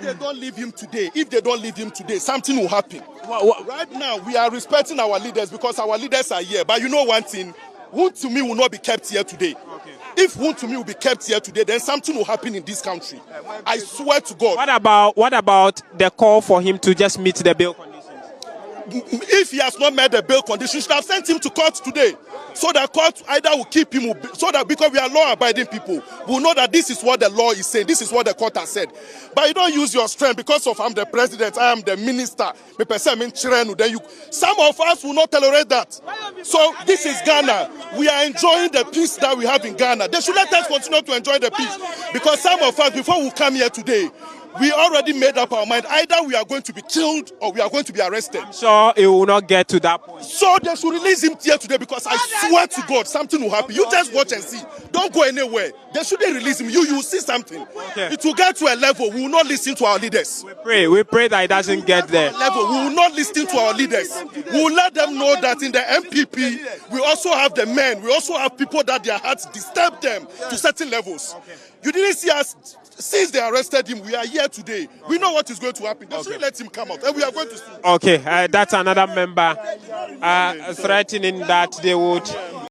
they don't leave him today, something will happen. Right now, we are respecting our leaders because our leaders are here. But you know one thing, Wontumi will not be kept here today. If Wontumi will be kept here today, then something will happen in this country. I swear to God. What about the call for him to just meet the bail conditions? If he has not met the bail conditions, you should have sent him to court today. So that court either will keep him, so that because we are law-abiding people, we'll know that this is what the law is saying, this is what the court has said. But you don't use your strength because of I'm the president, I am the minister. Then some of us will not tolerate that. So this is Ghana. We are enjoying the peace that we have in Ghana. They should let us continue to enjoy the peace. Because some of us, before we come here today, we already made up our mind. Either we are going to be killed or we are going to be arrested. So it will not get to that point. So they should release him here today because I swear to God, something will happen. You just watch and see. Don't go anywhere. They shouldn't release him. You will see something. Okay. It will get to a level. We will not listen to our leaders. We pray that it doesn't get there. Level. We will not listen to our leaders. We will let them know that in the NPP, we also have the men. We also have people that their hearts disturb them to certain levels. Okay. You didn't see us. Since they arrested him, we are here today. We know what is going to happen. They should let him come out, and we are going to see. Okay, that's another member threatening that they would